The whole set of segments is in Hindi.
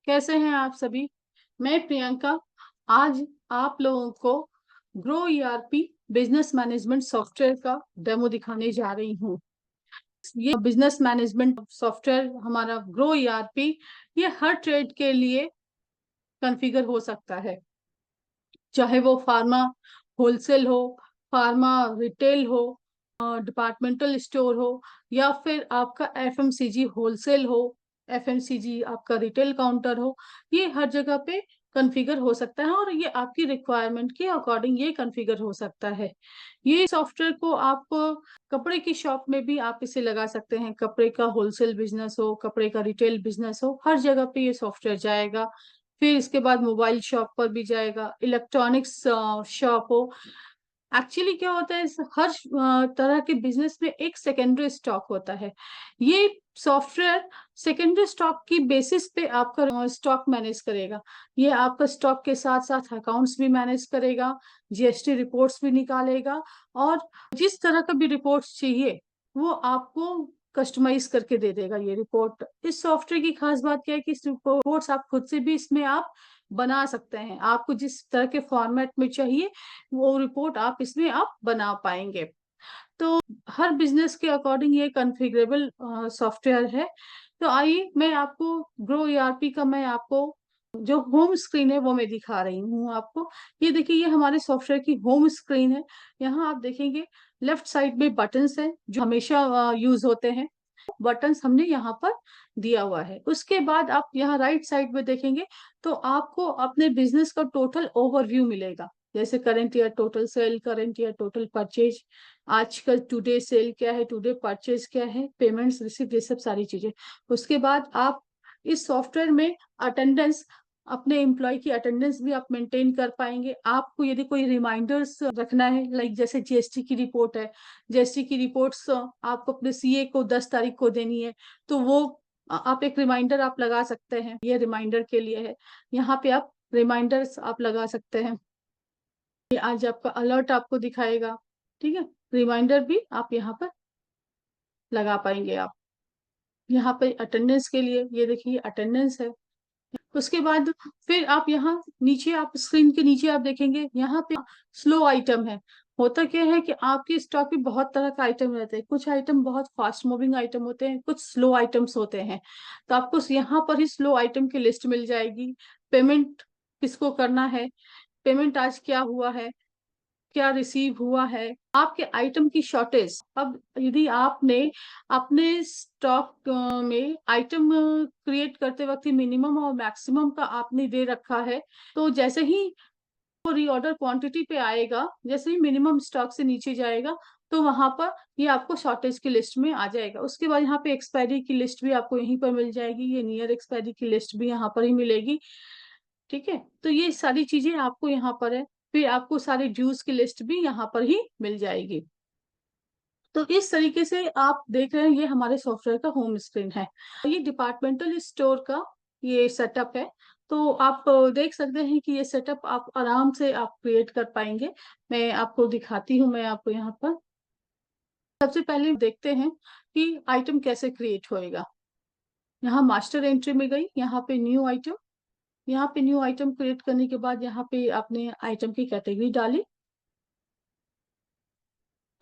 कैसे हैं आप सभी। मैं प्रियंका आज आप लोगों को grow ERP business management software का डेमो दिखाने जा रही हूँ। ये बिजनेस मैनेजमेंट सॉफ्टवेयर हमारा ग्रो ईआरपी ये हर ट्रेड के लिए कॉन्फ़िगर हो सकता है, चाहे वो फार्मा होलसेल हो, फार्मा रिटेल हो, डिपार्टमेंटल स्टोर हो, या फिर आपका एफएमसीजी होलसेल हो, एफएमसीजी आपका रिटेल काउंटर हो। ये हर जगह पे कॉन्फ़िगर हो सकता है और ये आपकी रिक्वायरमेंट के अकॉर्डिंग ये कॉन्फ़िगर हो सकता है। ये सॉफ्टवेयर को आप कपड़े की शॉप में भी आप इसे लगा सकते हैं। कपड़े का होलसेल बिजनेस हो, कपड़े का रिटेल बिजनेस हो, हर जगह पे ये सॉफ्टवेयर जाएगा। फिर इसके बाद मोबाइल शॉप पर भी जाएगा, इलेक्ट्रॉनिक्स शॉप हो। एक्चुअली क्या होता है, हर तरह के बिजनेस में एक सेकेंडरी स्टॉक होता है। ये सॉफ्टवेयर सेकेंडरी स्टॉक की बेसिस पे आपका स्टॉक मैनेज करेगा। ये आपका स्टॉक के साथ साथ अकाउंट्स भी मैनेज करेगा, जीएसटी रिपोर्ट्स भी निकालेगा, और जिस तरह का भी रिपोर्ट्स चाहिए वो आपको कस्टमाइज करके दे देगा ये रिपोर्ट। इस सॉफ्टवेयर की खास बात क्या है कि इस रिपोर्ट्स आप खुद से भी इसमें आप बना सकते हैं। आपको जिस तरह के फॉर्मेट में चाहिए वो रिपोर्ट आप इसमें आप बना पाएंगे। तो हर बिजनेस के अकॉर्डिंग ये कॉन्फ़िगरेबल सॉफ्टवेयर है। तो आइए मैं आपको ग्रो ईआरपी का मैं आपको जो होम स्क्रीन है वो मैं दिखा रही हूँ आपको। ये देखिए, ये हमारे सॉफ्टवेयर की होम स्क्रीन है। यहाँ आप देखेंगे लेफ्ट साइड में बटन्स हैं जो हमेशा यूज होते हैं। बटन्स हमने यहाँ पर दिया हुआ है। उसके बाद आप यहाँ राइट साइड में देखेंगे तो आपको अपने बिजनेस का टोटल ओवरव्यू मिलेगा, जैसे current year total sale, current year total purchase, आजकल टुडे सेल क्या है, टुडे परचेज क्या है, पेमेंट्स रिसिप्ट, ये सब सारी चीजें। उसके बाद आप इस सॉफ्टवेयर में अटेंडेंस, अपने एम्प्लॉय की अटेंडेंस भी आप मेंटेन कर पाएंगे। आपको यदि कोई रिमाइंडर्स रखना है, लाइक जैसे जीएसटी की रिपोर्ट है, जीएसटी की रिपोर्ट्स आपको अपने सीए को 10 तारीख को देनी है, तो वो आप एक रिमाइंडर आप लगा सकते हैं। ये रिमाइंडर के लिए है, यहाँ पे आप रिमाइंडर्स आप लगा सकते हैं। ये आज आपका अलर्ट आपको दिखाएगा, ठीक है। रिमाइंडर भी आप यहाँ पर लगा पाएंगे। आप यहाँ पे अटेंडेंस के लिए, ये देखिए अटेंडेंस है। उसके बाद फिर आप यहाँ नीचे, आप स्क्रीन के नीचे आप देखेंगे यहाँ पे स्लो आइटम है। होता क्या है कि आपके स्टॉक में बहुत तरह का आइटम रहते हैं। कुछ आइटम बहुत फास्ट मूविंग आइटम होते हैं, कुछ स्लो आइटम्स होते हैं। तो आपको यहाँ पर ही स्लो आइटम की लिस्ट मिल जाएगी। पेमेंट किसको करना है, पेमेंट आज क्या हुआ है, क्या रिसीव हुआ है, आपके आइटम की शॉर्टेज। अब यदि आपने अपने स्टॉक में आइटम क्रिएट करते वक्त मिनिमम और मैक्सिमम का आपने दे रखा है, तो जैसे ही वो रीऑर्डर क्वांटिटी पे आएगा, जैसे ही मिनिमम स्टॉक से नीचे जाएगा, तो वहां पर ये आपको शॉर्टेज की लिस्ट में आ जाएगा। उसके बाद यहाँ पे एक्सपायरी की लिस्ट भी आपको यहीं पर मिल जाएगी, ये नियर एक्सपायरी की लिस्ट भी यहाँ पर ही मिलेगी, ठीक है। तो ये सारी चीजें आपको यहाँ पर है। फिर आपको सारे ड्यूज की लिस्ट भी यहाँ पर ही मिल जाएगी। तो इस तरीके से आप देख रहे हैं, ये हमारे सॉफ्टवेयर का होम स्क्रीन है। ये डिपार्टमेंटल स्टोर का ये सेटअप है। तो आप देख सकते हैं कि ये सेटअप आप आराम से आप क्रिएट कर पाएंगे। मैं आपको दिखाती हूँ, मैं आपको यहाँ पर सबसे पहले देखते हैं कि आइटम कैसे क्रिएट होएगा। यहाँ मास्टर एंट्री में गई, यहाँ पे न्यू आइटम। यहाँ पे न्यू आइटम क्रिएट करने के बाद यहाँ पे आपने आइटम की कैटेगरी डाली,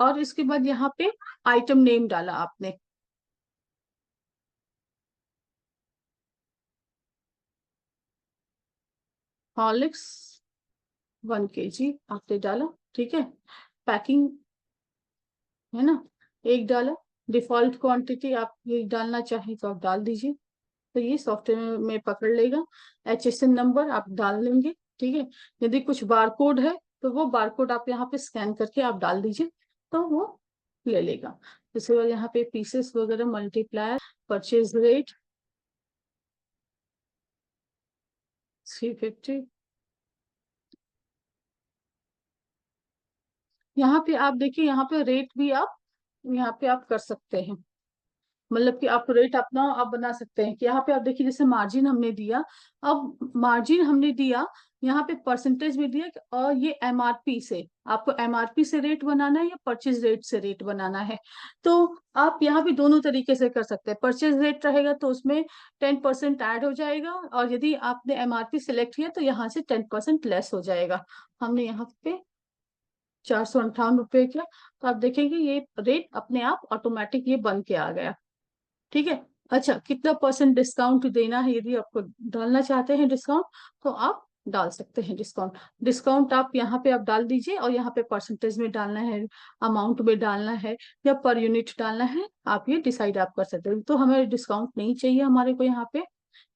और इसके बाद यहाँ पे आइटम नेम डाला आपने। हॉर्लिक्स 1 kg आपने डाला, ठीक है। पैकिंग है ना, एक डाला। डिफॉल्ट क्वांटिटी आप ये डालना चाहें तो आप डाल दीजिए, तो ये सॉफ्टवेयर में पकड़ लेगा। HSN नंबर आप डाल लेंगे, ठीक है। यदि कुछ बारकोड है तो वो बारकोड आप यहाँ पे स्कैन करके आप डाल दीजिए, तो वो ले लेगा। इसके बाद यहाँ पे पीसेस वगैरह, मल्टीप्लायर, परचेज रेट 350। यहाँ पे आप देखिए, यहाँ पे रेट भी आप यहाँ पे आप कर सकते हैं। मतलब कि आप रेट अपना आप बना सकते हैं कि यहाँ पे आप देखिए जैसे मार्जिन हमने दिया। अब मार्जिन हमने दिया, यहाँ पे परसेंटेज भी दिया और ये एमआरपी से, आपको एमआरपी से रेट बनाना है या परचेज रेट से रेट बनाना है। तो आप यहाँ पे दोनों तरीके से कर सकते हैं। परचेज रेट रहेगा तो उसमें 10% ऐड हो जाएगा, और यदि आपने एमआरपी सिलेक्ट किया तो यहाँ से 10% लेस हो जाएगा। हमने यहाँ पे 458 रुपये किया, तो आप देखेंगे ये रेट अपने आप ऑटोमेटिक ये बन के आ गया। ठीक है। अच्छा, कितना परसेंट डिस्काउंट देना है, यदि आपको डालना चाहते हैं डिस्काउंट तो आप डाल सकते हैं डिस्काउंट। डिस्काउंट आप यहाँ पे आप डाल दीजिए, और यहाँ पे परसेंटेज में डालना है, अमाउंट में डालना है, या पर यूनिट डालना है, आप ये डिसाइड आप कर सकते हैं। तो हमें डिस्काउंट नहीं चाहिए हमारे को। यहाँ पे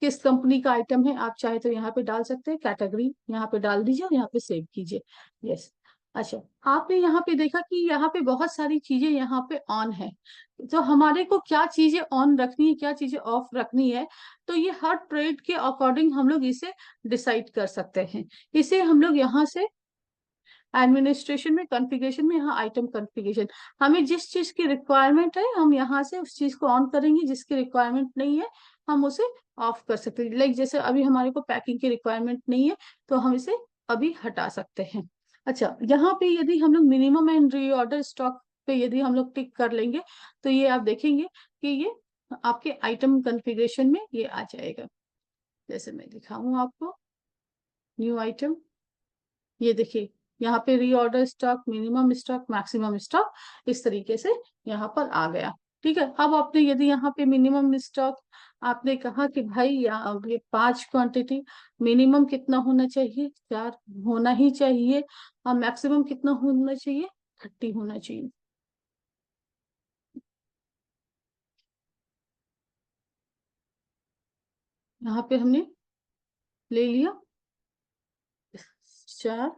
किस कंपनी का आइटम है आप चाहे तो यहाँ पे डाल सकते हैं, कैटेगरी यहाँ पे डाल दीजिए और यहाँ पे सेव कीजिए। यस। अच्छा, आपने यहाँ पे देखा कि यहाँ पे बहुत सारी चीजें यहाँ पे ऑन है। तो हमारे को क्या चीजें ऑन रखनी है, क्या चीजें ऑफ रखनी है, तो ये हर ट्रेड के अकॉर्डिंग हम लोग इसे डिसाइड कर सकते हैं। इसे हम लोग यहाँ से एडमिनिस्ट्रेशन में, कॉन्फ़िगरेशन में, यहाँ आइटम कॉन्फ़िगरेशन, हमें जिस चीज की रिक्वायरमेंट है हम यहाँ से उस चीज को ऑन करेंगे, जिसकी रिक्वायरमेंट नहीं है हम उसे ऑफ कर सकते हैं। लाइक जैसे अभी हमारे को पैकिंग की रिक्वायरमेंट नहीं है तो हम इसे अभी हटा सकते हैं। अच्छा, यहाँ पे यदि हम लोग मिनिमम एंड रीऑर्डर स्टॉक पे यदि हम लोग टिक कर लेंगे तो ये आप देखेंगे कि ये आपके आइटम कॉन्फ़िगरेशन में ये आ जाएगा। जैसे मैं दिखाऊं आपको, न्यू आइटम, ये देखिए यहाँ पे reorder stock, minimum stock, maximum stock, इस तरीके से यहाँ पर आ गया। ठीक है। अब आपने यदि यहाँ पे मिनिमम स्टॉक आपने कहा कि भाई यहाँ ये 5 क्वांटिटी, मिनिमम कितना होना चाहिए, 4 होना ही चाहिए, और मैक्सिमम कितना होना चाहिए, 30 होना चाहिए। यहाँ पे हमने ले लिया 4,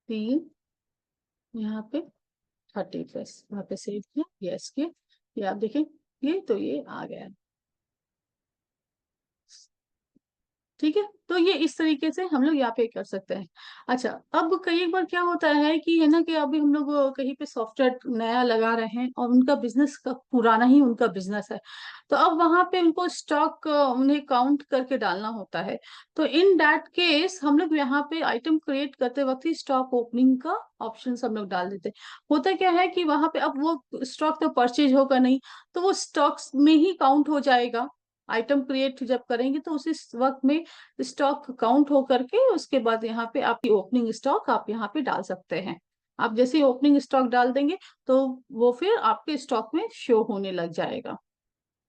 3, यहाँ पे 30+, यहाँ पे सेव किया, यस किया, ये आप देखें, ये तो ये आ गया। ठीक है। तो ये इस तरीके से हम लोग यहाँ पे कर सकते हैं। अच्छा, अब कई बार क्या होता है कि है ना कि अभी हम लोग कहीं पे सॉफ्टवेयर नया लगा रहे हैं और उनका बिजनेस का पुराना ही उनका बिजनेस है, तो अब वहां पे उनको स्टॉक उन्हें काउंट करके डालना होता है। तो इन दैट केस हम लोग यहाँ पे आइटम क्रिएट करते वक्त ही स्टॉक ओपनिंग का ऑप्शन हम लोग डाल देते हैं। होता क्या है कि वहां पे अब वो स्टॉक तो परचेज होगा नहीं, तो वो स्टॉक्स में ही काउंट हो जाएगा। आइटम क्रिएट जब करेंगे तो उसी वक्त में स्टॉक काउंट हो करके उसके बाद यहाँ पे आपकी ओपनिंग स्टॉक आप यहाँ पे डाल सकते हैं। आप जैसे ही ओपनिंग स्टॉक डाल देंगे तो वो फिर आपके स्टॉक में शो होने लग जाएगा।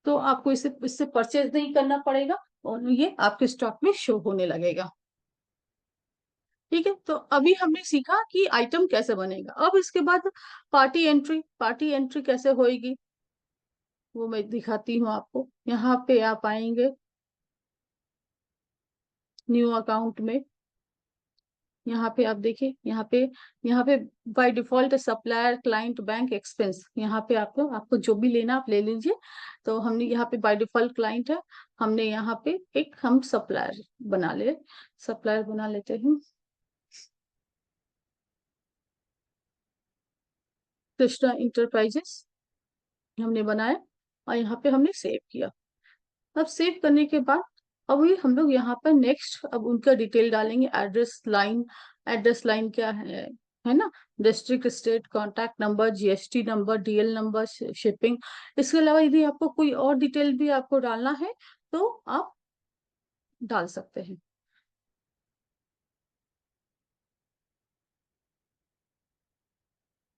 तो आपको इसे इससे परचेज नहीं करना पड़ेगा और ये आपके स्टॉक में शो होने लगेगा। ठीक है। तो अभी हमने सीखा कि आइटम कैसे बनेगा। अब इसके बाद पार्टी एंट्री, पार्टी एंट्री कैसे होएगी वो मैं दिखाती हूँ आपको। यहाँ पे आप आएंगे न्यू अकाउंट में, यहाँ पे आप देखिए, यहाँ पे by default supplier, client, bank, expense, यहाँ पे आपको आपको जो भी लेना आप ले लीजिए। तो हमने यहाँ पे बाय डिफॉल्ट क्लाइंट है, हमने यहाँ पे एक हम सप्लायर बना लेते हैं, कृष्णा इंटरप्राइजेस हमने बनाया, और यहाँ पे हमने सेव किया। अब सेव करने के बाद अब ये हम लोग यहाँ पर नेक्स्ट अब उनका डिटेल डालेंगे। एड्रेस लाइन क्या है ना, district, state, contact number, GST number, DL number, shipping. इसके अलावा यदि आपको कोई और डिटेल भी आपको डालना है तो आप डाल सकते हैं।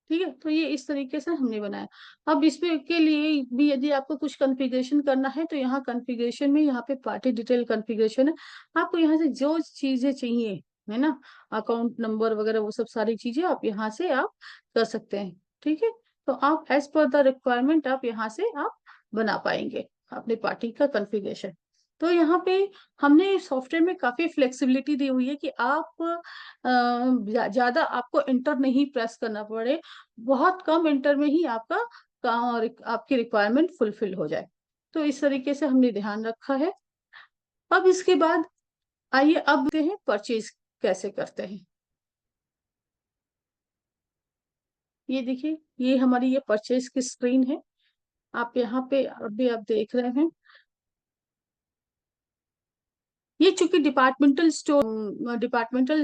ठीक है। तो ये इस तरीके से हमने बनाया। अब इसमें के लिए भी यदि आपको कुछ कॉन्फ़िगरेशन करना है तो यहाँ कॉन्फ़िगरेशन में यहाँ पे पार्टी डिटेल कॉन्फ़िगरेशन है। आपको यहाँ से जो चीजें चाहिए है ना, अकाउंट नंबर वगैरह वो सब सारी चीजें आप यहाँ से आप कर सकते हैं। ठीक है। तो आप एज पर द रिक्वायरमेंट आप यहाँ से आप बना पाएंगे अपने पार्टी का कॉन्फ़िगरेशन। तो यहाँ पे हमने सॉफ्टवेयर में काफी फ्लेक्सिबिलिटी दी हुई है कि आप ज्यादा आपको इंटर नहीं प्रेस करना पड़े, बहुत कम इंटर में ही आपका आपकी रिक्वायरमेंट फुलफिल हो जाए। तो इस तरीके से हमने ध्यान रखा है। अब इसके बाद आइए अब देखते हैं परचेज कैसे करते हैं। ये देखिए, ये हमारी ये परचेज की स्क्रीन है। आप यहाँ पे अभी आप देख रहे हैं, ये चूंकि डिपार्टमेंटल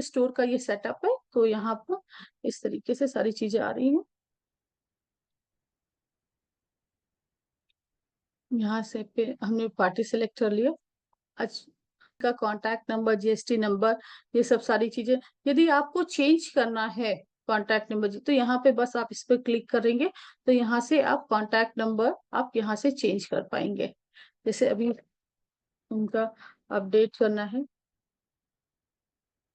स्टोर का ये सेटअप है, तो यहाँ पर इस तरीके से सारी चीजें आ रही हैं। यहाँ से पे हमने पार्टी सेलेक्ट कर लिया। अच्छा, का कांटेक्ट नंबर, जीएसटी नंबर, ये सब सारी चीजें। यदि आपको चेंज करना है कांटेक्ट नंबर, तो यहाँ पे बस आप इस पर क्लिक करेंगे, तो यहाँ से आप कांटेक्ट नंबर आप यहाँ से चेंज कर पाएंगे। जैसे अभी उनका अपडेट करना है,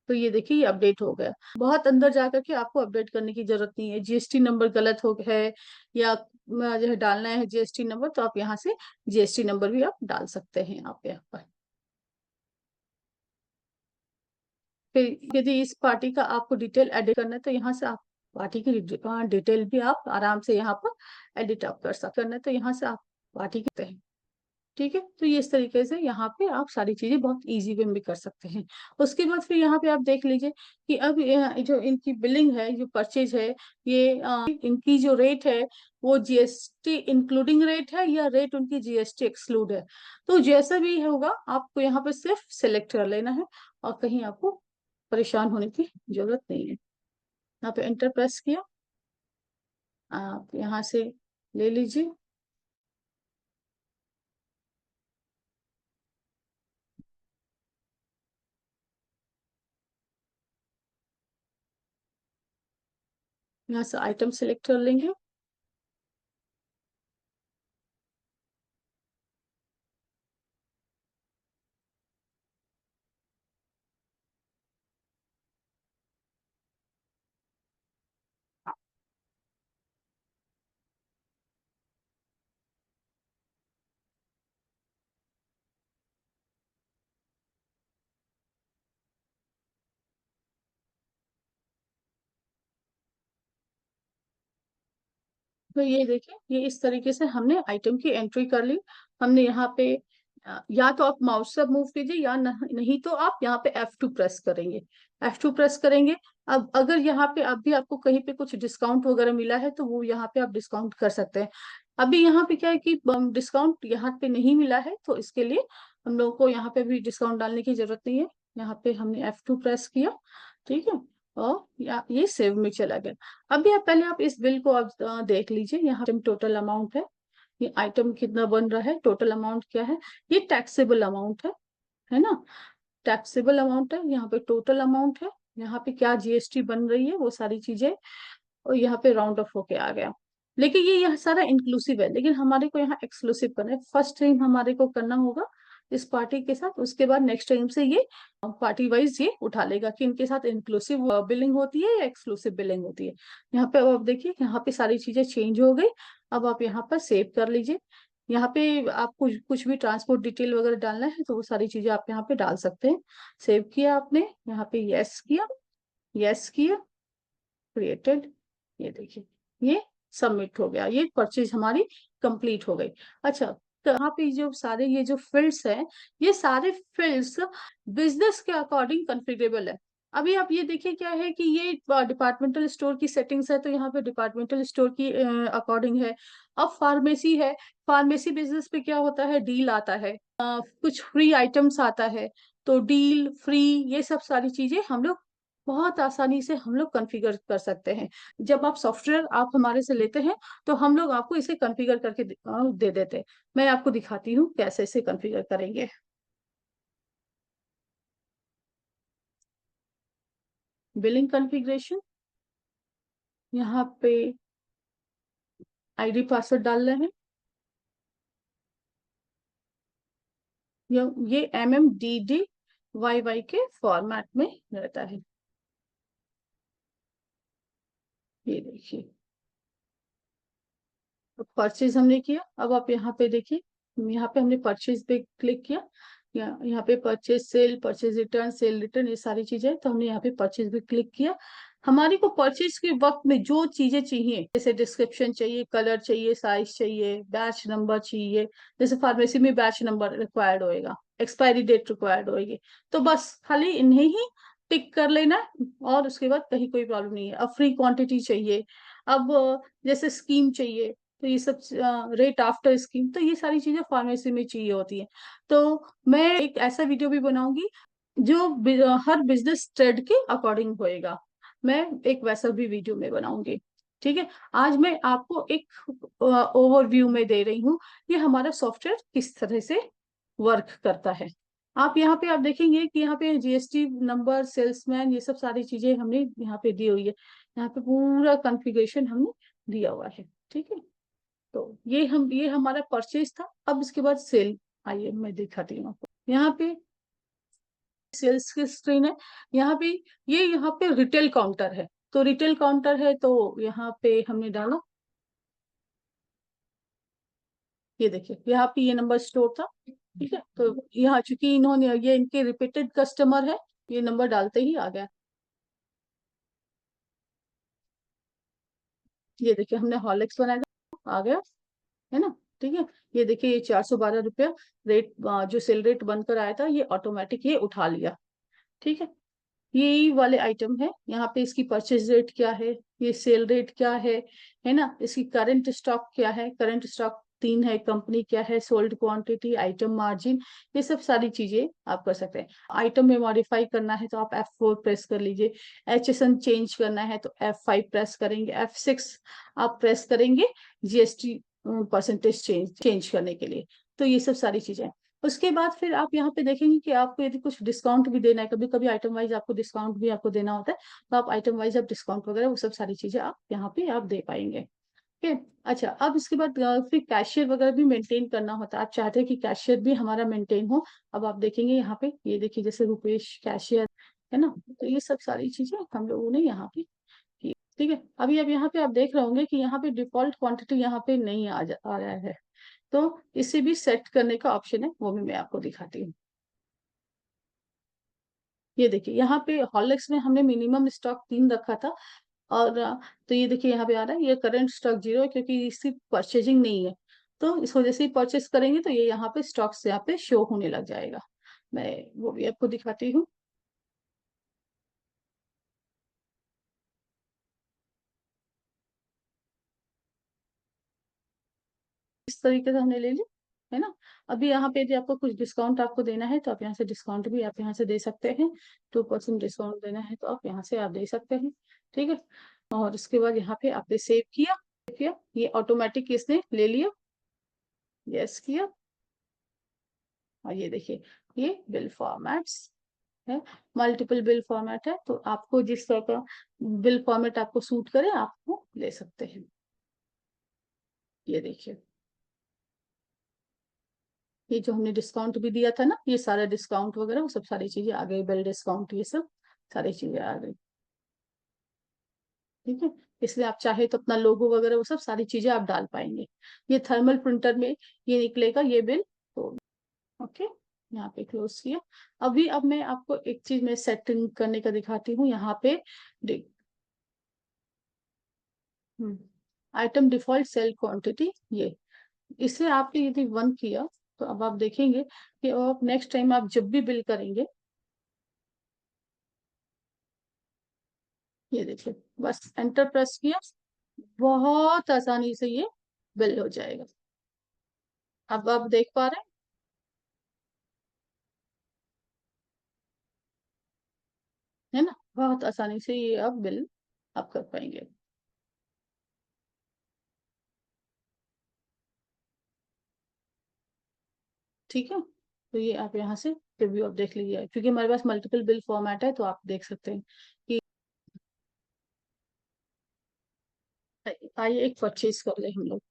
तो ये देखिए ये अपडेट हो गया। बहुत अंदर जाकर के आपको अपडेट करने की जरूरत नहीं है। जीएसटी नंबर गलत हो गया है या जो है डालना है जीएसटी नंबर, तो आप यहाँ से जीएसटी नंबर भी आप डाल सकते हैं आप यहाँ पर। फिर यदि इस पार्टी का आपको डिटेल एडिट करना है, तो यहाँ से आप पार्टी की डिटेल भी आप आराम से यहाँ पर एडिट आप कर सकते हैं। तो यहाँ से आप पार्टी करते हैं, ठीक है। तो ये इस तरीके से यहाँ पे आप सारी चीजें बहुत इजी वे में कर सकते हैं। उसके बाद फिर यहाँ पे आप देख लीजिए कि अब जो इनकी बिलिंग है, जो परचेज है, ये इनकी जो रेट है वो जीएसटी इंक्लूडिंग रेट है या रेट उनकी जीएसटी एक्सक्लूड है। तो जैसा भी होगा आपको यहाँ पे सिर्फ सिलेक्ट कर लेना है, और कहीं आपको परेशान होने की जरूरत नहीं है। यहाँ पे एंटर प्रेस किया, आप यहाँ से ले लीजिए। यहाँ से आइटम सिलेक्ट कर लेंगे। तो ये देखिए, ये इस तरीके से हमने आइटम की एंट्री कर ली। हमने यहाँ पे या तो आप माउस से मूव कीजिए, या नहीं तो आप यहाँ पे F2 प्रेस करेंगे। F2 प्रेस करेंगे। अब अगर यहाँ पे अभी आपको कहीं पे कुछ डिस्काउंट वगैरह मिला है, तो वो यहाँ पे आप डिस्काउंट कर सकते हैं। अभी यहाँ पे क्या है कि डिस्काउंट यहाँ पे नहीं मिला है, तो इसके लिए हम लोग को यहाँ पे भी डिस्काउंट डालने की जरूरत नहीं है। यहाँ पे हमने F2 प्रेस किया, ठीक है, और ये सेव में चला गया। अभी आप पहले आप इस बिल को आप देख लीजिए। यहाँ टोटल अमाउंट है, ये आइटम कितना बन रहा है, टोटल अमाउंट क्या है, ये टैक्सेबल अमाउंट है ना। टैक्सेबल अमाउंट है, यहाँ पे टोटल अमाउंट है, यहाँ पे क्या जीएसटी बन रही है वो सारी चीजें, और यहाँ पे राउंड ऑफ होके आ गया। लेकिन ये यहाँ सारा इंक्लूसिव है, लेकिन हमारे को यहाँ एक्सक्लूसिव करना है। फर्स्ट टाइम हमारे को करना होगा इस पार्टी के साथ, उसके बाद नेक्स्ट टाइम से ये पार्टी वाइज ये उठा लेगा कि इनके साथ इंक्लूसिव बिलिंग होती है या एक्सक्लूसिव बिलिंग होती है। यहाँ पे अब आप देखिए, यहाँ पे सारी चीजें चेंज हो गई। अब आप यहाँ पर सेव कर लीजिए। यहाँ पे आपको कुछ भी ट्रांसपोर्ट डिटेल वगैरह डालना है, तो वो सारी चीजें आप यहाँ पे डाल सकते हैं। सेव किया आपने, यहाँ पे यस किया, यस किया, क्रिएटेड, ये देखिए ये सबमिट हो गया, ये परचेज हमारी कंप्लीट हो गई। अच्छा, तो यहाँ पे जो सारे ये जो फील्ड्स हैं, ये सारे फील्ड्स बिजनेस के अकॉर्डिंग कॉन्फ़िगरेबल है। अभी आप ये देखिए क्या है कि ये डिपार्टमेंटल स्टोर की सेटिंग्स है, तो यहाँ पे डिपार्टमेंटल स्टोर की अकॉर्डिंग है। अब फार्मेसी है, फार्मेसी बिजनेस पे क्या होता है, डील आता है, कुछ फ्री आइटम्स आता है, तो डील फ्री ये सब सारी चीजें हम लोग बहुत आसानी से हम लोग कॉन्फ़िगर कर सकते हैं। जब आप सॉफ्टवेयर आप हमारे से लेते हैं, तो हम लोग आपको इसे कॉन्फ़िगर करके दे देते हैं। मैं आपको दिखाती हूँ कैसे इसे कॉन्फ़िगर करेंगे। बिलिंग कॉन्फ़िगरेशन, यहाँ पे आईडी पासवर्ड डाल रहे हैं। ये MMDDYY के फॉर्मेट में रहता है, ये देखिए। परचेज हमने किया, अब आप यहाँ पे देखिए, यहाँ पे हमने परचेज पे क्लिक किया। यहाँ पे purchase sale, purchase return, cell return, ये सारी चीजें, तो हमने यहाँ पे परचेज पे क्लिक किया। हमारी को परचेज के वक्त में जो चीजें चाहिए, जैसे डिस्क्रिप्शन चाहिए, कलर चाहिए, साइज चाहिए, बैच नंबर चाहिए, जैसे फार्मेसी में बैच नंबर रिक्वायर्ड होएगा, एक्सपायरी डेट रिक्वायर्ड होएगी, तो बस खाली इन्हें ही टिक कर लेना, और उसके बाद कहीं कोई प्रॉब्लम नहीं है। अब फ्री क्वांटिटी चाहिए, अब जैसे स्कीम चाहिए, तो ये सब रेट आफ्टर स्कीम, तो ये सारी चीजें फार्मेसी में चाहिए होती है। तो मैं एक ऐसा वीडियो भी बनाऊंगी जो हर बिजनेस ट्रेड के अकॉर्डिंग होएगा, मैं एक वैसा भी वीडियो में बनाऊंगी। ठीक है, आज मैं आपको एक ओवरव्यू में दे रही हूँ कि हमारा सॉफ्टवेयर किस तरह से वर्क करता है। आप यहाँ पे आप देखेंगे कि यहाँ पे जीएसटी नंबर, सेल्समैन, ये सब सारी चीजें हमने यहाँ पे दी हुई है। यहाँ पे पूरा कॉन्फ़िगरेशन हमने दिया हुआ है। ठीक है, तो ये हमारा परचेज था। अब इसके बाद सेल, आइए मैं दिखाती हूँ आपको। यहाँ पे सेल्स की स्क्रीन है। यहाँ पे यहाँ पे रिटेल काउंटर है, तो रिटेल काउंटर है तो यहाँ पे हमने डाला। ये देखिए यहाँ पे ये नंबर स्टोर था। ठीक है, तो यहाँ चूंकि इन्होंने ये इनके रिपीटेड कस्टमर है, ये नंबर डालते ही आ गया। ये देखिए हमने हॉर्लिक्स बनाया, आ गया, है ना। ठीक है, ये देखिए ये 412 रुपया रेट, जो सेल रेट बनकर आया था, ये ऑटोमेटिक ये उठा लिया। ठीक है, यही वाले आइटम है। यहाँ पे इसकी परचेज रेट क्या है, ये सेल रेट क्या है ना। इसकी करंट स्टॉक क्या है, करंट स्टॉक 3 है, कंपनी क्या है, सोल्ड क्वांटिटी, आइटम मार्जिन, ये सब सारी चीजें आप कर सकते हैं। आइटम में मॉडिफाई करना है तो आप F4 प्रेस कर लीजिए। HSN चेंज करना है तो F5 प्रेस करेंगे, F6 आप प्रेस करेंगे जीएसटी परसेंटेज चेंज चेंज करने के लिए। तो ये सब सारी चीजें। उसके बाद फिर आप यहाँ पे देखेंगे कि आपको यदि कुछ डिस्काउंट भी देना है, कभी कभी आइटम वाइज आपको डिस्काउंट भी आपको देना होता है, तो आप आइटम वाइज आप डिस्काउंट वगैरह वो सब सारी चीजें आप यहाँ पे आप दे पाएंगे। ठीक है, अच्छा अब इसके बाद फिर कैशियर वगैरह भी मेंटेन करना होता है। आप चाहते हैं कि कैशियर भी हमारा मेंटेन हो। अब आप देखेंगे यहाँ पे, ये देखिए जैसे रुपेश कैशियर, है ना। तो ये सब सारी चीजें हम लोगों ने यहाँ पे की। ठीक है, अभी अब यहाँ पे आप देख रहे होंगे कि यहाँ पे डिफॉल्ट क्वांटिटी यहाँ पे नहीं आ रहा है, तो इसे भी सेट करने का ऑप्शन है, वो भी मैं आपको दिखाती हूँ। ये देखिए यहाँ पे हॉर्लिक्स में हमने मिनिमम स्टॉक 3 रखा था, और तो ये देखिए यहाँ पे आ रहा है, ये करंट स्टॉक 0 है क्योंकि इसकी परचेजिंग नहीं है। तो इस वजह से परचेस करेंगे तो ये यहाँ पे स्टॉक्स यहाँ पे शो होने लग जाएगा। मैं वो भी आपको दिखाती हूँ। इस तरीके से हमने ले ली, है ना। अभी यहाँ पे यदि आपको कुछ डिस्काउंट आपको देना है तो आप यहाँ से डिस्काउंट भी आप यहाँ से दे सकते हैं। 2% डिस्काउंट देना है तो आप यहाँ से आप दे सकते हैं। ठीक है, और उसके बाद यहाँ पे आपने सेव किया, ये ऑटोमेटिक इसने ले लिया, यस किया। और ये देखिए ये बिल फॉर्मेट्स है, मल्टीपल बिल फॉर्मेट है, तो आपको जिस तरह का बिल फॉर्मेट आपको सूट करे आपको ले सकते हैं। ये देखिए ये जो हमने डिस्काउंट भी दिया था ना, ये सारा डिस्काउंट वगैरह वो सब सारी चीजें आ गई, बिल डिस्काउंट, ये सब सारी चीजें आ गई। ठीक है, इसलिए आप चाहे तो अपना लोगो वगैरह वो सब सारी चीजें आप डाल पाएंगे। ये थर्मल प्रिंटर में ये निकलेगा ये बिल, तो ओके, यहाँ पे क्लोज किया। अभी अब मैं आपको एक चीज में सेटिंग करने का दिखाती हूँ यहाँ पे। आइटम डिफॉल्ट सेल क्वांटिटी, ये इसे आपने यदि 1 किया तो अब आप देखेंगे कि अब नेक्स्ट टाइम आप जब भी बिल करेंगे, ये देखिए बस एंटर प्रेस किया, बहुत आसानी से ये बिल हो जाएगा। अब आप देख पा रहे हैं, है ना, बहुत आसानी से ये अब बिल आप कर पाएंगे। ठीक है, तो ये आप यहाँ से रिव्यू आप देख लीजिए, क्योंकि हमारे पास मल्टीपल बिल फॉर्मेट है तो आप देख सकते हैं कि आइए एक परचेज कर ले हम लोग।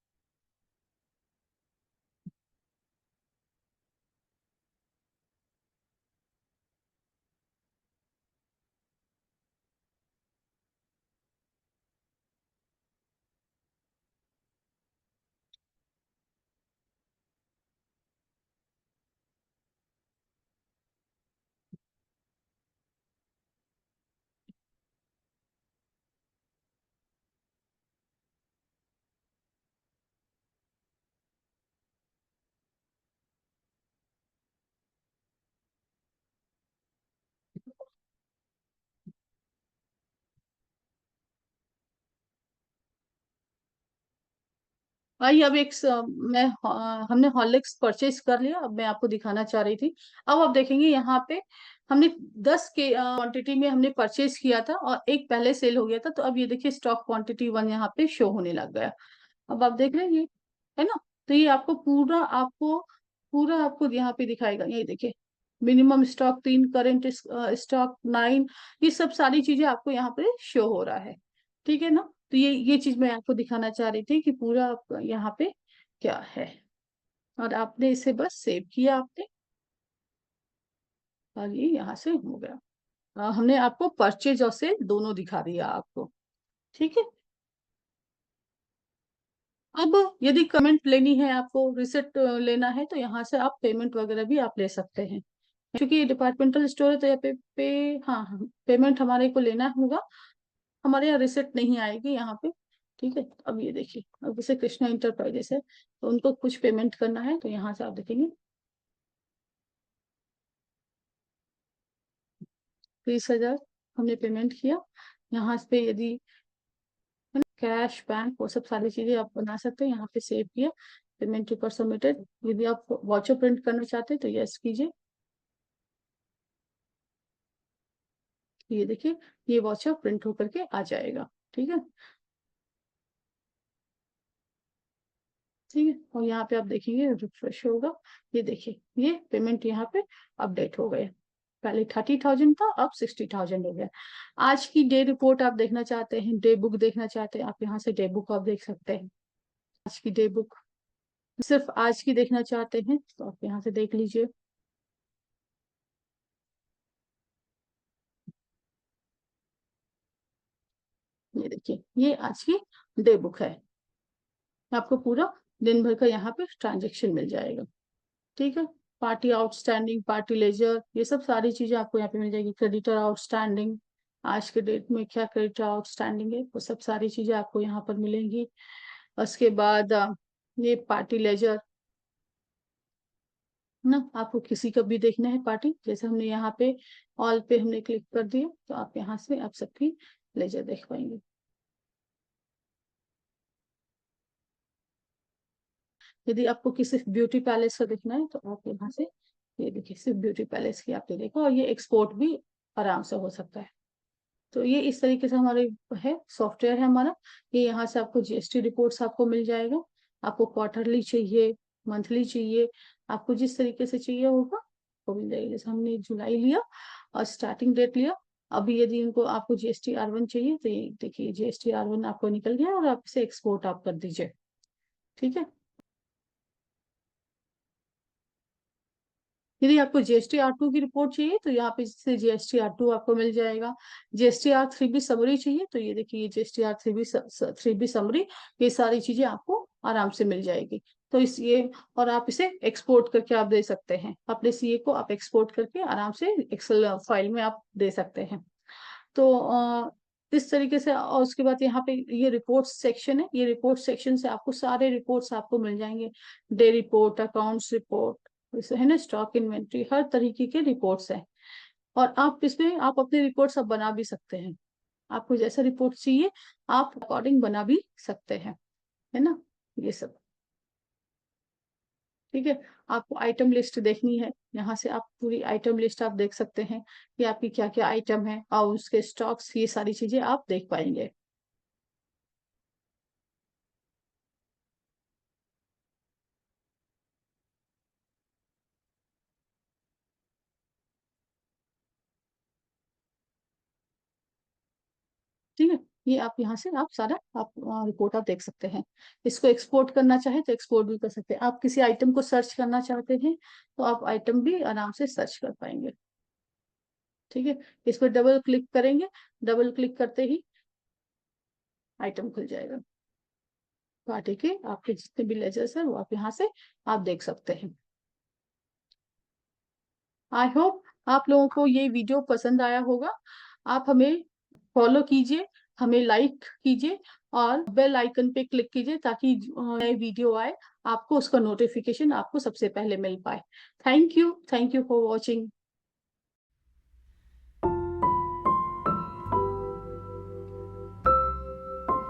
भाई अब हमने हॉर्लिक्स परचेज कर लिया। अब मैं आपको दिखाना चाह रही थी। अब आप देखेंगे यहाँ पे हमने 10 के क्वांटिटी में हमने परचेज किया था और एक पहले सेल हो गया था। तो अब ये देखिए स्टॉक क्वांटिटी 1 यहाँ पे शो होने लग गया। अब आप देख रहे हैं ये, है ना। तो ये आपको यहाँ पे दिखाएगा। ये देखिए मिनिमम स्टॉक 3, करंट स्टॉक 9, ये सब सारी चीजें आपको यहाँ पे शो हो रहा है। ठीक है ना। तो ये चीज मैं आपको दिखाना चाह रही थी कि पूरा आपका यहाँ पे क्या है। और आपने इसे बस सेव किया आपने, और ये यहाँ से हो गया। हमने आपको परचेज और सेल दोनों दिखा दिया आपको। ठीक है। अब यदि कमेंट लेनी है, आपको रिसिप्ट लेना है, तो यहाँ से आप पेमेंट वगैरह भी आप ले सकते हैं। क्योंकि ये डिपार्टमेंटल स्टोर है तो यहाँ पे हाँ हाँ, पेमेंट हमारे को लेना होगा। हमारे यहाँ रिसिप्ट नहीं आएगी यहाँ पे। ठीक है। अब ये देखिए, अब जैसे कृष्णा इंटरप्राइजेस है तो उनको कुछ पेमेंट करना है, तो यहाँ से आप देखेंगे 30,000 हमने पेमेंट किया। यहाँ पे यदि कैश बैंक वो सब सारी चीजें आप बना सकते हैं। यहाँ पे सेव किया, पेमेंट रिकॉर्ड सबमिटेड। यदि आप वाउचर प्रिंट करना चाहते हैं तो यस कीजिए। ये देखिए ये वाउचर प्रिंट होकर के आ जाएगा। ठीक है। ठीक है। और यहाँ पे आप देखेंगे रिफ्रेश होगा। ये देखिए ये पेमेंट यहाँ पे अपडेट हो गए। पहले 30,000 था, अब 60,000 हो गया। आज की डे रिपोर्ट आप देखना चाहते हैं, डे बुक देखना चाहते हैं, आप यहाँ से डे बुक आप देख सकते हैं। आज की डे बुक सिर्फ आज की देखना चाहते हैं तो आप यहाँ से देख लीजिए। ये देखिए ये आज की डे बुक है। आपको पूरा दिन भर का यहाँ पे ट्रांजेक्शन मिल जाएगा। ठीक है। पार्टी आउटस्टैंडिंग, पार्टी लेजर, ये सब सारी चीजें आपको यहाँ पे मिल जाएगी। क्रेडिटर आउटस्टैंडिंग, आज के डेट में क्या क्रेडिटर आउटस्टैंडिंग है, वो सब सारी चीजें आपको यहाँ पर मिलेंगी। उसके बाद ये पार्टी लेजर ना, आपको किसी का भी देखना है पार्टी, जैसे हमने यहाँ पे ऑल पे हमने क्लिक कर दिया तो आप यहाँ से आप सबकी लेजर देख पाएंगे। यदि आपको किसी ब्यूटी पैलेस का देखना है तो आप यहाँ से, ये देखिए सिर्फ ब्यूटी पैलेस की आपने देखा, और ये एक्सपोर्ट भी आराम से हो सकता है। तो ये इस तरीके से हमारे है सॉफ्टवेयर है हमारा। ये यहाँ से आपको जीएसटी रिपोर्ट्स आपको मिल जाएगा। आपको क्वार्टरली चाहिए, मंथली चाहिए, आपको जिस तरीके से चाहिए होगा वो मिल जाएगा। जैसे हमने जुलाई लिया और स्टार्टिंग डेट लिया। अभी यदि इनको आपको GST R1 चाहिए तो ये देखिए GST R1 आपको निकल गया और आप इसे एक्सपोर्ट आप कर दीजिए। ठीक है। यदि आपको GST R2 की रिपोर्ट चाहिए तो यहाँ पे से GST R2 आपको मिल जाएगा। GST R3B समरी चाहिए तो ये देखिए GST R3B समरी, ये सारी चीजें आपको आराम से मिल जाएगी। तो इस ये और आप इसे एक्सपोर्ट करके आप दे सकते हैं, अपने सीए को आप एक्सपोर्ट करके आराम से एक्सेल फाइल में आप दे सकते हैं। तो इस तरीके से। और उसके बाद यहाँ पे ये रिपोर्ट सेक्शन है, ये रिपोर्ट सेक्शन से आपको सारे रिपोर्ट्स आपको मिल जाएंगे। डे रिपोर्ट, अकाउंट्स रिपोर्ट, जैसे है ना स्टॉक इन्वेंट्री, हर तरीके के रिपोर्ट्स हैं। और आप इसमें आप अपने रिपोर्ट्स अब बना भी सकते हैं। आपको जैसा रिपोर्ट चाहिए आप अकॉर्डिंग बना भी सकते हैं, है ना। ये सब ठीक है। आपको आइटम लिस्ट देखनी है, यहाँ से आप पूरी आइटम लिस्ट आप देख सकते हैं कि आपकी क्या क्या आइटम है और उसके स्टॉक्स, ये सारी चीजें आप देख पाएंगे। ठीक है। ये आप यहाँ से आप सारा आप रिपोर्ट आप देख सकते हैं। इसको एक्सपोर्ट करना चाहे तो एक्सपोर्ट भी कर सकते हैं। आप किसी आइटम को सर्च करना चाहते हैं तो आप आइटम भी आराम से सर्च कर पाएंगे। ठीक है। इस पर डबल क्लिक करेंगे, डबल क्लिक करते ही आइटम खुल जाएगा। पार्टी के आपके जितने भी लेजर्स है वो आप यहाँ से आप देख सकते हैं। आई होप आप लोगों को ये वीडियो पसंद आया होगा। आप हमें फॉलो कीजिए, हमें लाइक कीजिए और बेल आइकन पे क्लिक कीजिए ताकि नए वीडियो आए आपको उसका नोटिफिकेशन आपको सबसे पहले मिल पाए। Thank you for watching.